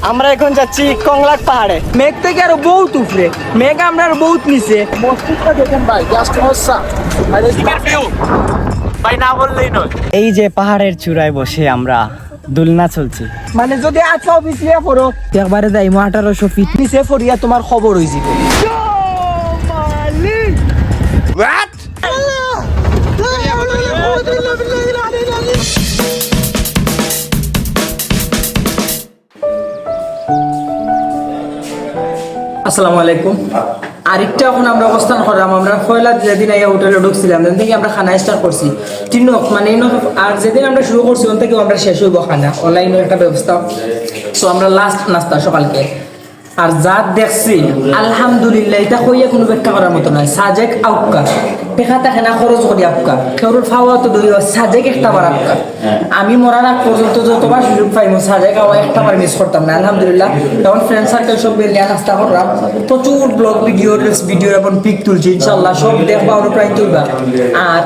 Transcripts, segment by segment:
আমরা এখন যাচ্ছি কংলাক পাহাড়ে। মেঘ থেকে আরো বহুত উপরে, মেঘ আমরা আরো বহুত নিচে। মসজিদটা দেখেন ভাই, জাস্ট অসাম। ভাই না বললেই নয়। এই যে পাহাড়ের চূড়ায় বসে আমরা দুলনা চলছি, মানে যদি আজকে অফিসে পড়ো একবারে যাই 1800 ফিট নিচে পড়িয়া তোমার খবর হয়ে যাবে। আসসালামু আলাইকুম। আরেকটা এখন আমরা অবস্থান করলাম, আমরা পয়লা যেদিন এই হোটেলে ঢুকছিলাম সেদিন থেকে আমরা খানা স্টার্ট করছি তিনক মানে আর যেদিন আমরা শুরু করছি ওখান থেকে আমরা শেষ হইব খানা অনলাইনের একটা ব্যবস্থা। সো আমরা লাস্ট নাস্তা সকালকে আর যা দেখছি আলহামদুলিল্লাহ, এটা কইয়া কোনো ব্যাখ্যা করার মতো নয়। সাজেক আউকা টেকা থাকে না খরচ করি আপকা কেউর খাওয়া তো দই সাজেক একটা বার আপকা। আমি মরার আগ পর্যন্ত যতবার সুযোগ পাইম সাজেক খাওয়া একটা বার মিস করতাম না। আলহামদুলিল্লাহ তখন ফ্রেন্ড সার্কেল সব বেরিয়ে নাস্তা করলাম, প্রচুর ব্লগ ভিডিও এবং পিক তুলছি, ইনশাল্লাহ সব দেখবা অনুপ্রাণিত হইবা। আর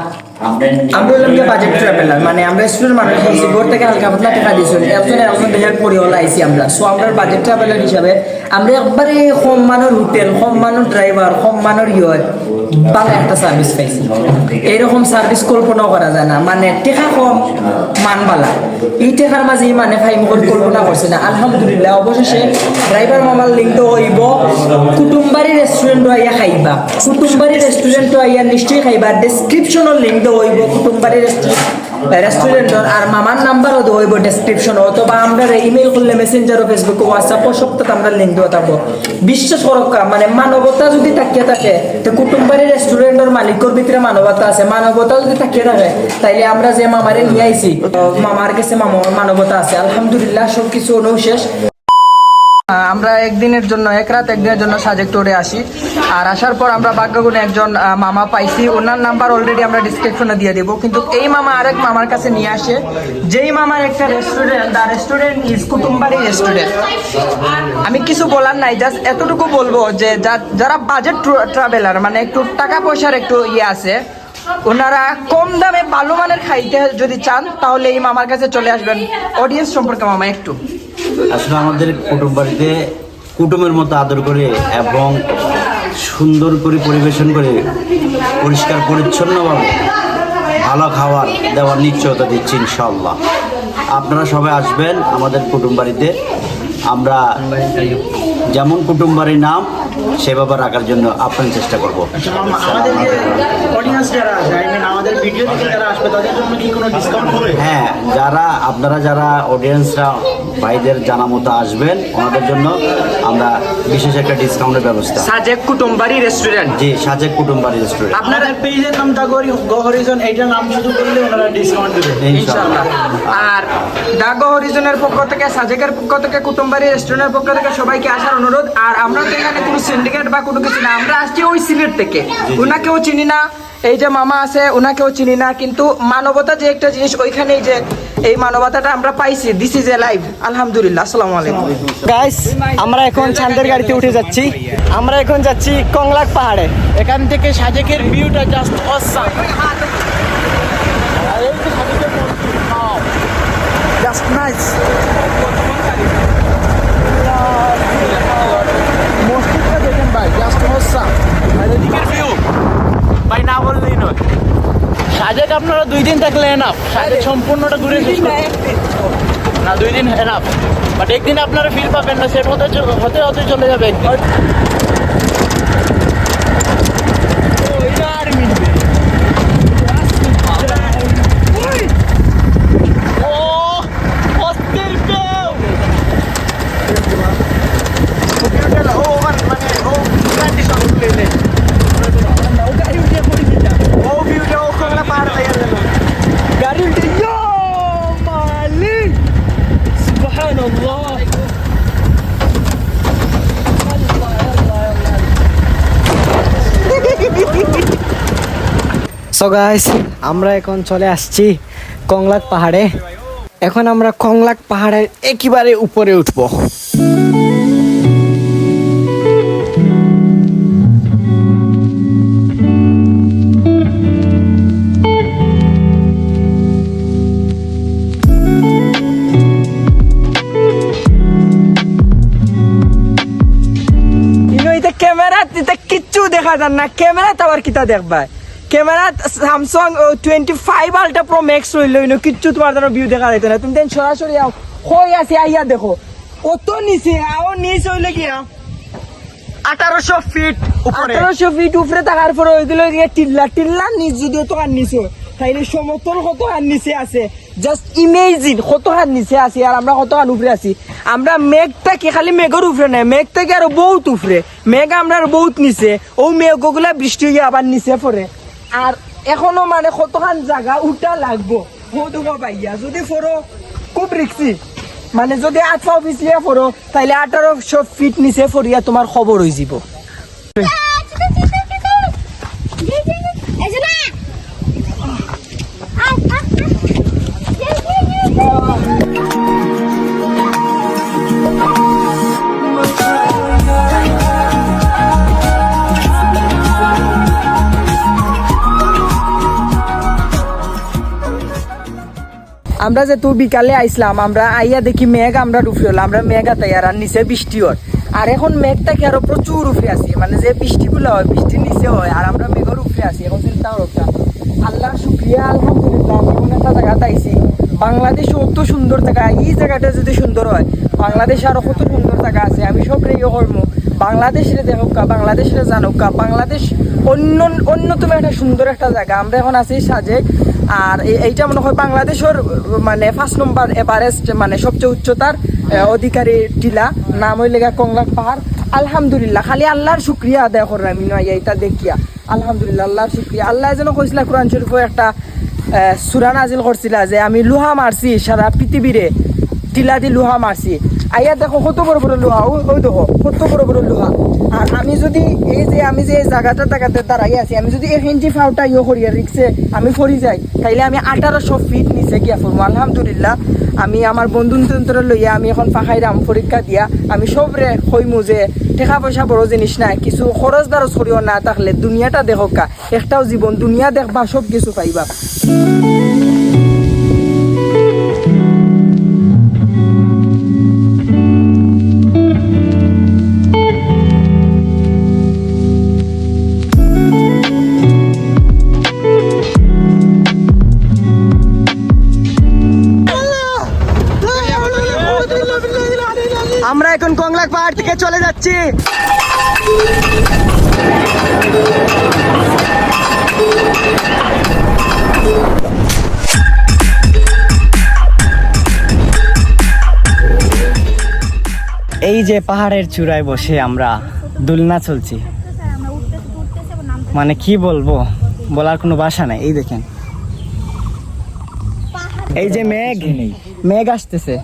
আমরা হলাম যে বাজেট ট্রাভেলার, মানে আমরা স্টুডেন্ট মানুষ হয়েছি, বোর্ড থেকে হালকা পাতলা টাকা দিয়েছি, একজন হেল্প করে হলো আইসি আমরা। সো আমরা বাজেট ট্রাভেলার হিসাবে আমরা একবারে কম মানের হোটেল, কম মানের ড্রাইভার, কম মানের ভালো একটা সার্ভিস পাইছি। এইরকম সার্ভিস কল্পনা করা যায় না, মানে টেকা কম মান বালা। এই টেকার মাঝে মানে ভাই মুখ কল্পনা করছে না। আলহামদুলিল্লাহ অবশেষে ড্রাইভার মামার লিঙ্ক তো হইব কুটুম্বারি রেস্টুরেন্ট আইয়া খাইবা, কুটুম্বারি রেস্টুরেন্ট আইয়া নিশ্চয়ই খাইবা। ডেসক্রিপশনের লিঙ্ক তো হইব কুটুম্বারি রেস্টুরেন্টর, আর মামার নাম্বারও তো হইব ডেসক্রিপশন, অথবা আমরা ইমেল করলে মেসেঞ্জার ও ফেসবুক হোয়াটসঅ্যাপ সবটাতে আমরা লিঙ্ক দেওয়া থাকবো। বিশ্বাস করকা মানে মানবতা যদি তাকিয়ে থাকে তো কুটুম্বারি রেস্টুরেন্টের মালিকের ভিতরে মানবতা আছে। মানবতা যদি তাকিয়ে থাকে তাইলে আমরা যে মামারে নিয়ে আইছি মামার কাছে মানবতা আছে। আলহামদুলিল্লাহ সবকিছু অনুশেষ। আমরা একদিনের জন্য এক রাত একদিনের জন্য সাজেক টোরে আসি, আর আসার পর আমরা ভাগ্যগুণে একজন মামা পাইছি, ওনার নাম্বার অলরেডি আমরা ডিসক্রিপশনে দিয়ে দেবো। কিন্তু এই মামা আরেক মামার কাছে নিয়ে আসে, যেই মামার একটা restaurant, the restaurant is Kutumbari restaurant. আমি কিছু বলার নাই, জাস্ট এতটুকু বলবো যে যারা বাজেট ট্রাভেলার মানে একটু টাকা পয়সার একটু ইয়ে আছে, ওনারা কম দামে ভালো মানের খাইতে যদি চান তাহলে এই মামার কাছে চলে আসবেন। অডিয়েন্স সম্পর্কে মামা একটু। আসলে আমাদের কুটুম বাড়িতে কুটুমের মতো আদর করে এবং সুন্দর করে পরিবেশন করে পরিষ্কার পরিচ্ছন্নভাবে ভালো খাবার দেওয়ার নিশ্চয়তা দিচ্ছি ইনশাআল্লাহ। আপনারা সবাই আসবেন আমাদের কুটুম বাড়িতে। আমরা যেমন কুটুম বাড়ির নাম সেভাবে রাখার জন্য আপনার চেষ্টা করব। হ্যাঁ, আপনারা যারা অডিয়েন্সরা ভাইদের জানা মতো আসবেন ওনাদের জন্য আমরা বিশেষ একটা ডিসকাউন্টের ব্যবস্থা। সাজেক কুটুম্বারি রেস্টুরেন্ট, জি সাজেক কুটুম্বারি রেস্টুরেন্ট। আপনাদের পেজের নাম দা হরিজন, এইটার নাম শুধু করলে ওনারা ডিসকাউন্ট দেবেন ইনশাআল্লাহ। আর দা হরিজনের পক্ষ থেকে, সাজেকের পক্ষ থেকে, কুটুম্বারি রেস্টুরেন্টের পক্ষ থেকে সবাইকে আসার অনুরোধ। আর আমরা তো এখানে কোনো সিন্ডিকেট বা কোনো কিছু না, আমরা আসছি ওই সিলেট থেকে, ওনাকেও চিনি না, এই যে মামা আছে ওনাকেও চিনি না, কিন্তু মানবতা যে একটা জিনিস ওইখানেই যে এই মানবতাটা আমরা পাইছি, দিস ইজ এ লাইফ। আলহামদুলিল্লাহ। আসসালামু আলাইকুম গাইস, আমরা এখন চাঁদের গাড়িতে উঠে যাচ্ছি। আমরা এখন যাচ্ছি কংলাক পাহাড়ে। এখান থেকে সাজেকের ভিউটা জাস্ট অসাম। Just nice. মসজিদটা দেখেন ভাই, জাস্ট অসাম। ভাই না বললেই নয়। সাজেক আপনারা 2 দিন থাকলে এনাফ, সাজেক সম্পূর্ণটা ঘুরে শেষ না, 2 দিন এনাফ। বাট একদিন আপনারা ফিল পাবেন না, সেট হতে হতে চলে যাবে একদিন। সো গাইস, আমরা এখন চলে আসছি কংলাক পাহাড়ে। এখন আমরা কংলাক পাহাড়ের একেবারে উপরে উঠবো। ক্যামেরা কিচ্ছু দেখা যান না, ক্যামেরা আবার কিতা দেখবা, camera Samsung 25 ultra pro max রইল কিচ্ছু তোমার যেন ভিউ দেখা যাইতো না। তুমি দেন সরাসরি আও কই আছে আইয়া দেখো কত নিচে, আও নিচ হইলে কি 1800 ফিট উপরে 1800 ফিট উপরে থাকার পরে ওইগুলো টিল্লা নিচ যদিও তো আর নিচে তাইলে সমতল কত আর নিচে আছে, জাস্ট ইমেজিন কত হাত নিচে আছি আর আমরা কত হাত উপরে আছি। আমরা মেঘটা কি খালি মেঘের উপরে নাই, মেঘ থেকে আরো বহুত উপরে, মেঘ আমরা আরো বহুত নিচে, ও মেঘগুলা বৃষ্টি হয়ে আবার নিচে পড়ে। আর এখনো মানে কতখান জায়গা উঠা লাগবো পাইয়া, যদি ফোরো খুব রিক্সি, মানে যদি 8 পিছিয়ে ফোরো তাইলে 1800 ফিট নিচে ফরিয়া তোমার খবর হয়ে যাব। আমরা যেহেতু বিকালে আইসলাম, আমরা আইয়া দেখি মেঘ আমরা রুফে হলো, আমরা মেঘ আতাইয়ার আর নিচে বৃষ্টি হয়। আর এখন মেঘটাকে আরো প্রচুর উপরে আছি, মানে যে বৃষ্টিগুলো হয় বৃষ্টির নিচে হয় আর আমরা মেঘের উপরে আছি। এখন চিন্তা করতাম আল্লাহর শুক্রিয়া, আলহামদুলিল্লাহ আমি এমন একটা জায়গাতে আইছি। বাংলাদেশ অত সুন্দর জায়গা, এই জায়গাটা যদি সুন্দর হয় বাংলাদেশে আরো কত সুন্দর জায়গা আছে। আমি সব রেডিও করবো বাংলাদেশের দেখোকা, বাংলাদেশের জানুকা, বাংলাদেশ অন্যতম একটা সুন্দর একটা জায়গা। আমরা এখন আছি সাজেক, আর এইটা মনে হয় বাংলাদেশের মানে 1 নম্বর এভারেস্ট, মানে সবচেয়ে উচ্চতার অধিকারী টিলা, নাম হইলে কংলাক পাহাড়। আলহামদুলিল্লাহ, খালি আল্লাহর শুক্রিয়া আদায় করার আমি নয় এটা দেখিয়া আলহামদুলিল্লাহ, আল্লাহর শুক্রিয়া। আল্লাহ যেন কইছিল কোরআন শরীফে একটা সূরা নাজিল করছিল যে আমি লোহা মারছি সারা পৃথিবীরে, টিলা দিয়ে লোহা মারছি। আইয়া দেখো কত বড় বড় লোহা, ওই দেখো কত বড় বড় লোহা। আর আমি যদি আমি যে জায়গাতে দাঁড়াই আছি, আমি যদি 1 ইঞ্চি ফাউটা করিয়া রিক্সে আমি ফরি যাই তাইলে আমি 1800 ফিট নিচে গিয়া পড়বো। আলহামদুলিল্লাহ, আমি আমার বন্ধু লইয়া আমি এখন ফাঁকাইরাম পরীক্ষা দিয়া। আমি সবরে কইমু যে টাকা পয়সা বড় জিনিস নাই, কিছু খরচ দারচ করিও না থাকলে দুনিয়াটা দেখোকা, একটাও জীবন, দুনিয়া দেখবা সব কিছু পাইবা। আমরা এখন কংলাক পাহাড় থেকে চলে যাচ্ছি। এই যে পাহাড়ের চূড়ায় বসে আমরা দোলনা চলছি, মানে কি বলবো, বলার কোনো ভাষা নাই। এই দেখেন, এই যে মেঘ আসতেছে,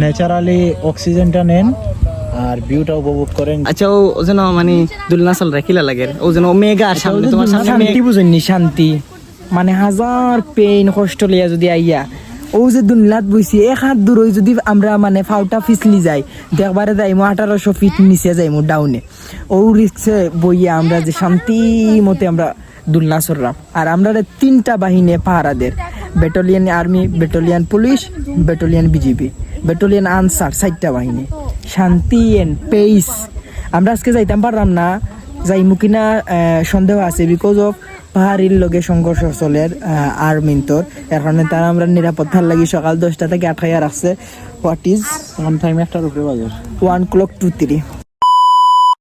ন্যাচারালি অক্সিজেনটা নেন আর ভিউটা উপভোগ করেন। আচ্ছা ও যেন মানে দোলনা চল রাখিলা লাগে, ও যেন মেঘ আর সামনে তোমার সামনে শান্তি বুঝেননি, শান্তি মানে হাজার পেইন কষ্ট লইয়া যদি আইয়া ও যে দুনিয়াত বইছি, 1 হাত দূর যদি আমরা মানে ফাউটা ফিসলি যাই দেখবারে যাইমু 1800 ফিট নিচে যাইমু ডাউনে। ও রিক্সে বইয়া আমরা যে শান্তি মতে আমরা দুলনা চড়লাম। আর আমরা 3টা বাহিনী পাহারাদের, battalion army, battalion police, battalion BGB, battalion Ansar, 4টা বাহিনী, শান্তি এন্ড পেইস। আমরা আজকে যাইতাম পারলাম না, যাইমু কিনা সন্দেহ আছে, বিকজ অফ পাহাড়ির লগে সংঘর্ষ চলের আর্মিন্তর, এর কারণে তারা আমরা নিরাপত্তার লাগি সকাল 10টা থেকে আটকাইয়া রাখছে। হোয়াট ইজ অন টাইম একটার উপরে বাজার 1:23।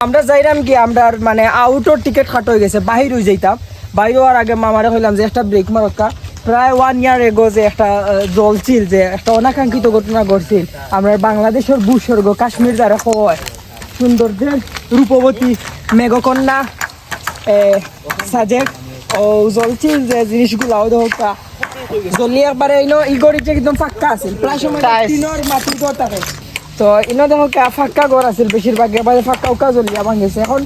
আমরা যাইলাম কি, আমরা মানে আউটর টিকিট কাট হয়ে গেছে, বাহির হয়ে যাইতাম। বাইরে হওয়ার আগে মামারে হইলাম যে একটা ব্রেক মারকা, প্রায় 1 ইয়ার এগো যে একটা জলছিল, যে একটা অনাকাঙ্ক্ষিত ঘটনা ঘটছিল। আমরা বাংলাদেশের ভূস্বর্গ কাশ্মীর যারা হয়, সৌন্দর্যের রূপবতী মেঘকন্যা সাজেক, ও জলছিল যে জিনিসগুলো দেখা জলি একবারে ইগরিতে একদম ফাঁকা আছিল, প্রায় সময় টিনের মাটির ঘর থাকে। তো ইনো দেখো ফাঁকা ঘর আছিল বেশিরভাগ, এবারে ফাঁকা উকা জ্বলিয়া ভাঙেছে। এখন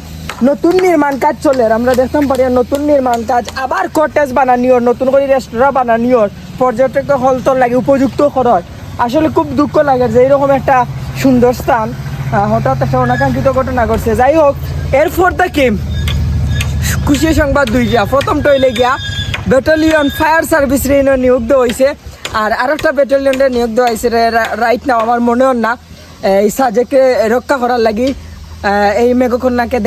নতুন নির্মাণ কাজ চলে, আমরা দেখতাম পারি নতুন নির্মাণ কাজ, আবার কটেজ বানানিওর, নতুন করে রেস্টুরেন্ট বানানিওর, পর্যটক হল তোর লাগে উপযুক্ত খরচ। আসলে খুব দুঃখ লাগে যে এরকম একটা সুন্দর স্থান হঠাৎ একটা অনাকাঙ্ক্ষিত ঘটনা ঘটছে। যাই হোক, এরপর থেকে খুশি সংবাদ 2টা। প্রথমটা হইলে গিয়া ব্যাটালিয়ন ফায়ার সার্ভিস নিয়োগ দেওয়া হয়েছে, আর আরেকটা ব্যাটালিয়নের নিয়োগ দেওয়া হয়েছে রাইট নাও আমার মনেও না, এই সাজেকে রক্ষা করার লাগি এই মেঘকন্যাকে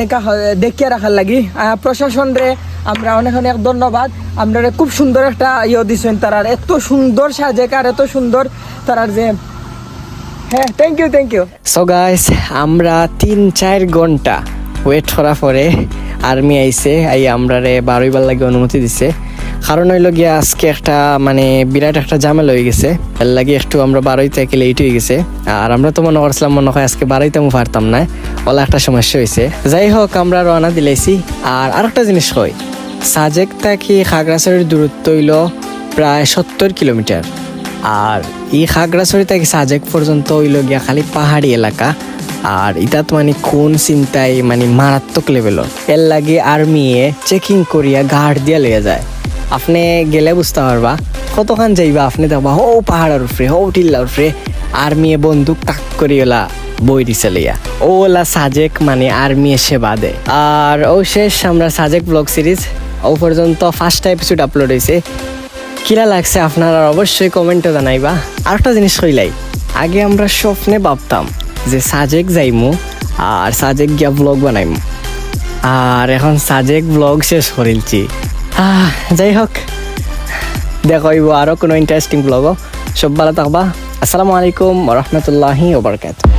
দেখিয়ে রাখার লাগি প্রশাসন রে আমরা অনেক অনেক ধন্যবাদ। আমরা খুব সুন্দর একটা দিচ্ছেন তারার, এত সুন্দর সাজেক আর এত সুন্দর তারার যে, হ্যাঁ থ্যাংক ইউ। সো গাইস আমরা 3-4 ঘন্টা ওয়েট করার পরে আর্মি আইছে, আমরা রে বারোইবার লাগে অনুমতি দিছে। কারণ হইল গিয়া আজকে একটা মানে বিরাট একটা ঝামেলা হয়ে গেছে, এর লাগে একটু আমরা বারোইতে একে লেট হয়ে গেছে। আর আমরা তো মনে করছিলাম মনে হয় আজকে বারোইতে আমি পারতাম না, ওলা একটা সমস্যা হয়েছে। যাই হোক আমরা রওনা দিলাইছি। আর আরেকটা জিনিস কই, সাজেক থেকে খাগড়াছড়ির দূরত্ব হইল প্রায় 70 কিলোমিটার। আর এই খাগড়াছড়ি থেকে সাজেক পর্যন্ত হইল গিয়া খালি পাহাড়ি এলাকা। আর ইতাত মানে কোন চিন্তায় মানে মারাত্মক লেভেলর, এর লাগে আর্মিয়ে চেকিং করিয়া গার্ড দিয়া লইয়া যায়। আপনি গেলে বুঝতে পারবা কতক্ষণ যাইবা, আপনি দেখবা হো পাহাড়ের উপরে, হো টিল্লার উপরে আর্মিয়ে বন্দুক তাক করিওলা বই দিছে লইয়া। ওলা সাজেক মানে আর্মি এসে বাদে। আর ও শেষ আমরা সাজেক ব্লগ সিরিজ ও পর্যন্ত 1st এপিসোড আপলোড হয়েছে। কিরা লাগছে আপনারা অবশ্যই কমেন্টে জানাইবা। আরেকটা জিনিস কইলাই, আগে আমরা স্বপ্নে ভাবতাম যে সাজেক যাইমু আর সাজেক গিয়া ব্লগ বানাইমু, আর এখন সাজেক ব্লগ শেষ করিলছি। যাই হোক দেখাইব আরো কোনো ইন্টারেস্টিং ব্লগও। সব ভালো থাকবা। আসসালামু আলাইকুম ওয়া রাহমাতুল্লাহি ওয়া বারাকাতুহু।